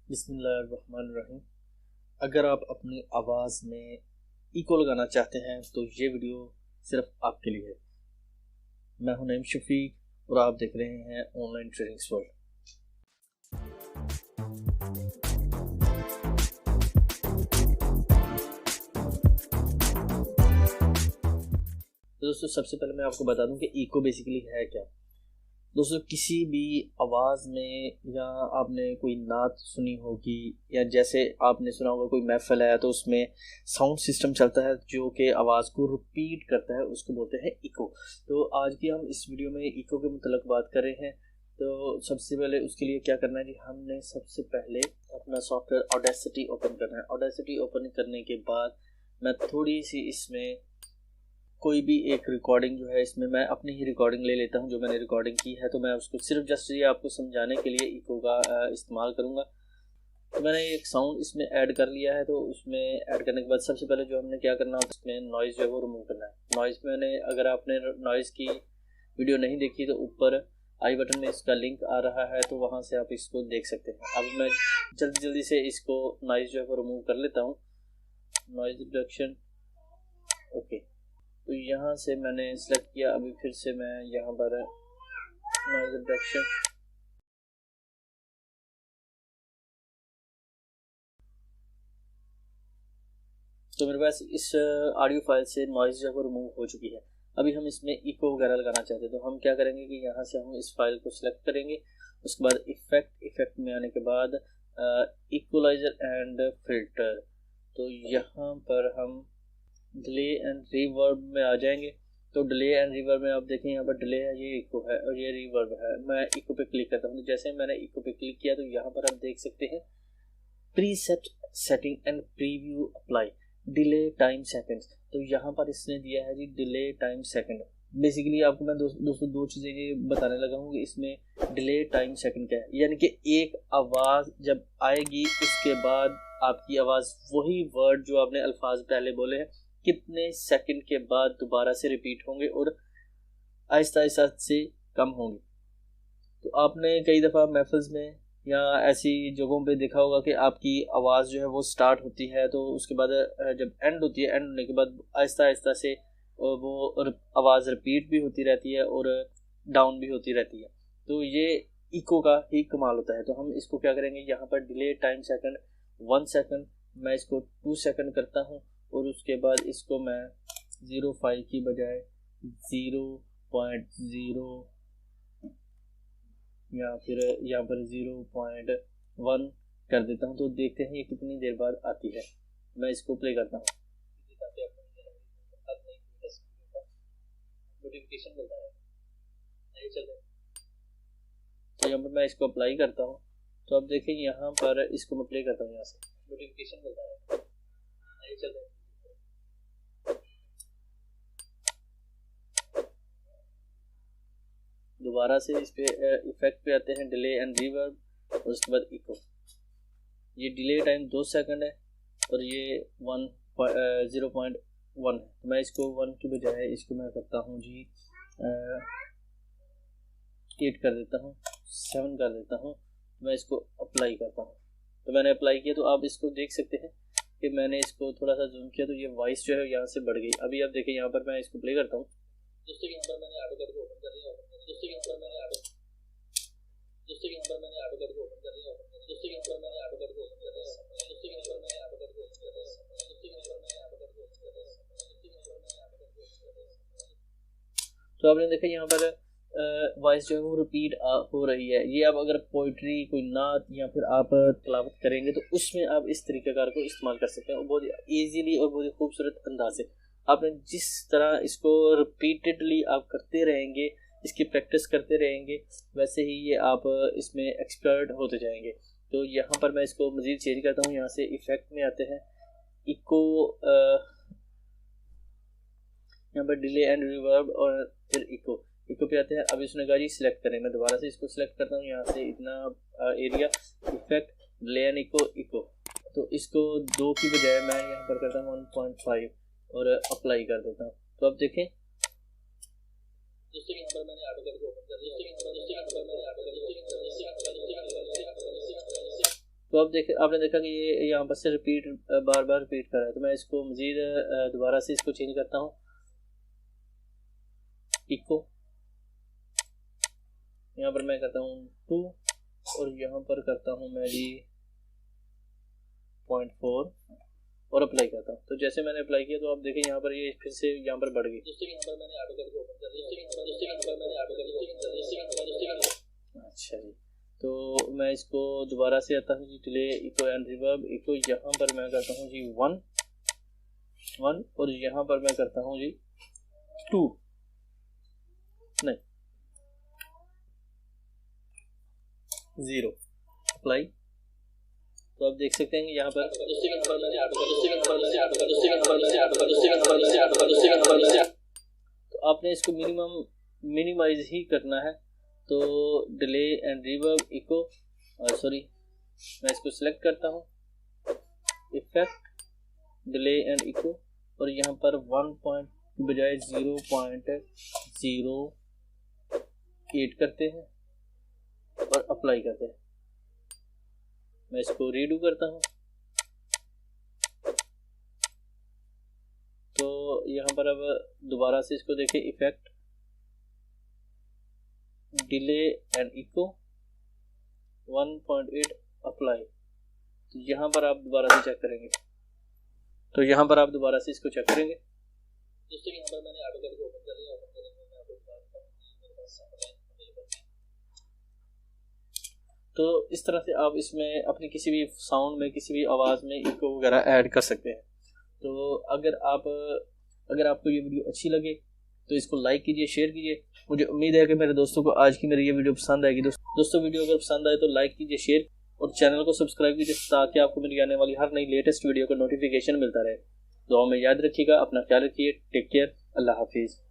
बिस्मिल्लाहिर्रहमानिर्रहीम। अगर आप अपनी आवाज़ में इको लगाना चाहते हैं तो ये वीडियो सिर्फ आपके लिए है। मैं हूं नईम शफीक और आप देख रहे हैं ऑनलाइन ट्रेनिंग्स वर्ल्ड। तो दोस्तों, सबसे पहले मैं आपको बता दूं कि इको बेसिकली है क्या। दोस्तों, किसी भी आवाज़ में या आपने कोई नात सुनी होगी या जैसे आपने सुना होगा कोई महफिल है तो उसमें साउंड सिस्टम चलता है जो कि आवाज़ को रिपीट करता है, उसको बोलते हैं इको। तो आज की हम इस वीडियो में इको के मुतल्लिक़ बात कर रहे हैं। तो सबसे पहले उसके लिए क्या करना है जी, हमने सबसे पहले अपना सॉफ्टवेयर ऑडेसिटी ओपन करना है। ऑडेसिटी ओपन करने के बाद मैं थोड़ी सी इसमें कोई भी एक रिकॉर्डिंग जो है इसमें मैं अपनी ही रिकॉर्डिंग ले लेता हूं जो मैंने रिकॉर्डिंग की है। तो मैं उसको सिर्फ जस्ट ये आपको समझाने के लिए इको का इस्तेमाल करूंगा। तो मैंने एक साउंड इसमें ऐड कर लिया है। तो उसमें ऐड करने के बाद सबसे पहले जो हमने क्या करना है, उसमें नॉइज़ जो है वो रिमूव करना है। नॉइज़ मैंने, अगर आपने नॉइज़ की वीडियो नहीं देखी तो ऊपर आई बटन में इसका लिंक आ रहा है, तो वहाँ से आप इसको देख सकते हैं। अब मैं जल्दी से इसको नॉइज़ जो है वो रिमूव कर लेता हूँ। Noise reduction, okay. तो यहाँ से मैंने सेलेक्ट किया। अभी फिर से मैं यहाँ पर नॉइज़ रिडक्शन, तो मेरे पास इस ऑडियो फाइल से नॉइज़ जो है रिमूव हो चुकी है। अभी हम इसमें इको वगैरह लगाना चाहते हैं तो हम क्या करेंगे कि यहाँ से हम इस फाइल को सिलेक्ट करेंगे। उसके बाद इफ़ेक्ट में आने के बाद इक्वलाइज़र एंड फिल्टर, तो यहाँ पर हम डिले एंड रिवर्ब में आ जाएंगे। तो डिले एंड रिवर्ब में आप देखें यहाँ पर डिले है, ये इको है और ये रिवर्ब है। मैं इको पे क्लिक करता हूँ। तो जैसे मैंने इको पे क्लिक किया तो यहाँ पर आप देख सकते हैं preset setting and preview apply, delay time seconds. तो यहाँ पर इसने दिया है जी डिले टाइम सेकंड। बेसिकली आपको मैं दोस्तों दो चीज़ें ये बताने लगा हूँ कि इसमें डिले टाइम सेकंड क्या है। यानी कि एक आवाज़ जब आएगी उसके बाद आपकी आवाज़ वही वर्ड जो आपने अल्फाज पहले बोले हैं कितने सेकंड के बाद दोबारा से रिपीट होंगे और आहिस्ता आहिस्ता से कम होंगे। तो आपने कई दफ़ा महफिल्स में या ऐसी जगहों पे देखा होगा कि आपकी आवाज़ जो है वो स्टार्ट होती है तो उसके बाद जब एंड होती है, एंड होने के बाद आहिस्ता आहिस्ता से वो आवाज़ रिपीट भी होती रहती है और डाउन भी होती रहती है। तो ये इको का ही कमाल होता है। तो हम इसको क्या करेंगे, यहाँ पर डिले टाइम सेकंड 1 सेकंड, मैं इसको 2 सेकंड करता हूँ और उसके बाद इसको मैं 0.5 की बजाय 0.0 या फिर यहाँ पर 0.1 कर देता हूँ। तो देखते हैं ये कितनी देर बाद आती है। मैं इसको प्ले करता हूँ ताकि आपको नोटिफिकेशन मिलता है। तो यहाँ पर मैं इसको अप्लाई करता हूँ। तो अब देखें यहाँ पर इसको मैं प्ले करता हूँ, यहाँ से नोटिफिकेशन मिलता है। दोबारा से इस पे इफेक्ट पे आते हैं, डिले एंड रिवर्ब और उसके बाद इको। ये डिले टाइम 2 सेकंड है और ये 0.1 है। तो मैं इसको 1 की बजाय इसको मैं करता हूँ जी 8 कर देता हूँ, 7 कर देता हूँ। मैं इसको अप्लाई करता हूँ। तो मैंने अप्लाई किया तो आप इसको देख सकते हैं कि मैंने इसको थोड़ा सा जूम किया तो ये वॉइस जो है यहाँ से बढ़ गई। अभी आप देखें यहाँ पर मैं इसको प्ले करता हूँ। दोस्तों यहाँ पर मैंने ऑटो कट को ओपन कर दिया। दोस्तों यहाँ पर मैंने ऑटो कट को ओपन कर दिया। दोस्तों यहाँ पर मैंने ऑटो कट को ओपन कर दिया। दोस्तों यहाँ पर मैंने ऑटो कट को ओपन कर दिया। दोस्तों यहाँ पर मैंने ऑटो कट को ओपन कर दिया। दोस्तों यहाँ पर मैंने ऑटो कट को ओपन कर दिया। तो आपने देखा यहाँ पर वॉइस जो है वो रिपीट हो रही है। ये आप अगर पोइट्री, कोई नात या फिर आप तिलावत करेंगे तो उसमें आप इस तरीक़ेकार को इस्तेमाल कर सकते हैं बहुत ईजीली और बहुत ही खूबसूरत अंदाज से। आपने जिस तरह इसको रिपीटेडली आप करते रहेंगे, इसकी प्रैक्टिस करते रहेंगे, वैसे ही ये आप इसमें एक्सपर्ट होते जाएंगे। तो यहाँ पर मैं इसको मज़ीद चेंज करता हूँ। यहाँ से इफ़ेक्ट में आते हैं, इको, यहाँ पर डिले एंड रिवर्ब और फिर इको पे आते हैं। अब इसने कहा जी सिलेक्ट करें। मैं दोबारा से इसको सिलेक्ट करता हूँ, यहाँ से इतना area, effect, delay and echo. तो इसको 2 की बजाय मैं यहाँ पर करता हूँ 1.5 और अप्लाई कर देता हूँ। तो अब देखें दोस्तों यहाँ पर मैंने ऑटो कट को ओपन कर दिया। तो अब देखे, आपने देखा कि ये यहाँ पर से रिपीट बार बार रिपीट कर रहा है। तो मैं इसको मज़ीद दोबारा से इसको चेंज करता हूँ, इको यहाँ पर मैं करता हूँ 2 और यहाँ पर करता हूँ मैं जी 0.4 और अप्लाई करता हूँ। तो जैसे मैंने अप्लाई किया तो आप देखें यहाँ पर ये फिर से यहाँ पर बढ़ गई। अच्छा जी, तो मैं इसको दोबारा से आता हूँ ji, delay echo and reverb echo, यहाँ पर मैं करता हूँ जी 1 और यहाँ पर मैं करता हूँ जी 2 नहीं 0 अप्लाई। तो आप देख सकते हैं कि यहाँ पर तो आपने इसको मिनिमाइज ही करना है। तो delay and reverb echo sorry मैं इसको सिलेक्ट करता हूँ, इफेक्ट डिले एंड इको और यहाँ पर 1 पॉइंट की बजाय 0.08 करते हैं और अप्लाई करते हैं। मैं इसको रीडू करता हूँ। तो यहाँ पर अब दोबारा से इसको देखें, effect delay and echo 1.8 apply. तो यहाँ पर आप दोबारा से चेक करेंगे, तो यहाँ पर आप दोबारा से इसको चेक करेंगे। दोस्तों यहाँ पर मैंने ऑटो करके ओपन कर लिया, ओपन करने में मैं आपको बताता हूँ मेरे पास तो इस तरह से आप इसमें अपनी किसी भी साउंड में, किसी भी आवाज़ में इको वगैरह ऐड कर सकते हैं। तो अगर आपको ये वीडियो अच्छी लगे तो इसको लाइक कीजिए, शेयर कीजिए। मुझे उम्मीद है कि मेरे दोस्तों को आज की मेरी ये वीडियो पसंद आएगी। दोस्तों वीडियो अगर पसंद आए तो लाइक कीजिए, शेयर और चैनल को सब्सक्राइब कीजिए ताकि आपको मेरी आने वाली हर नई लेटेस्ट वीडियो का नोटिफिकेशन मिलता रहे। दुआ में याद रखिएगा, अपना ख्याल रखिए, टेक केयर, अल्लाह हाफिज़।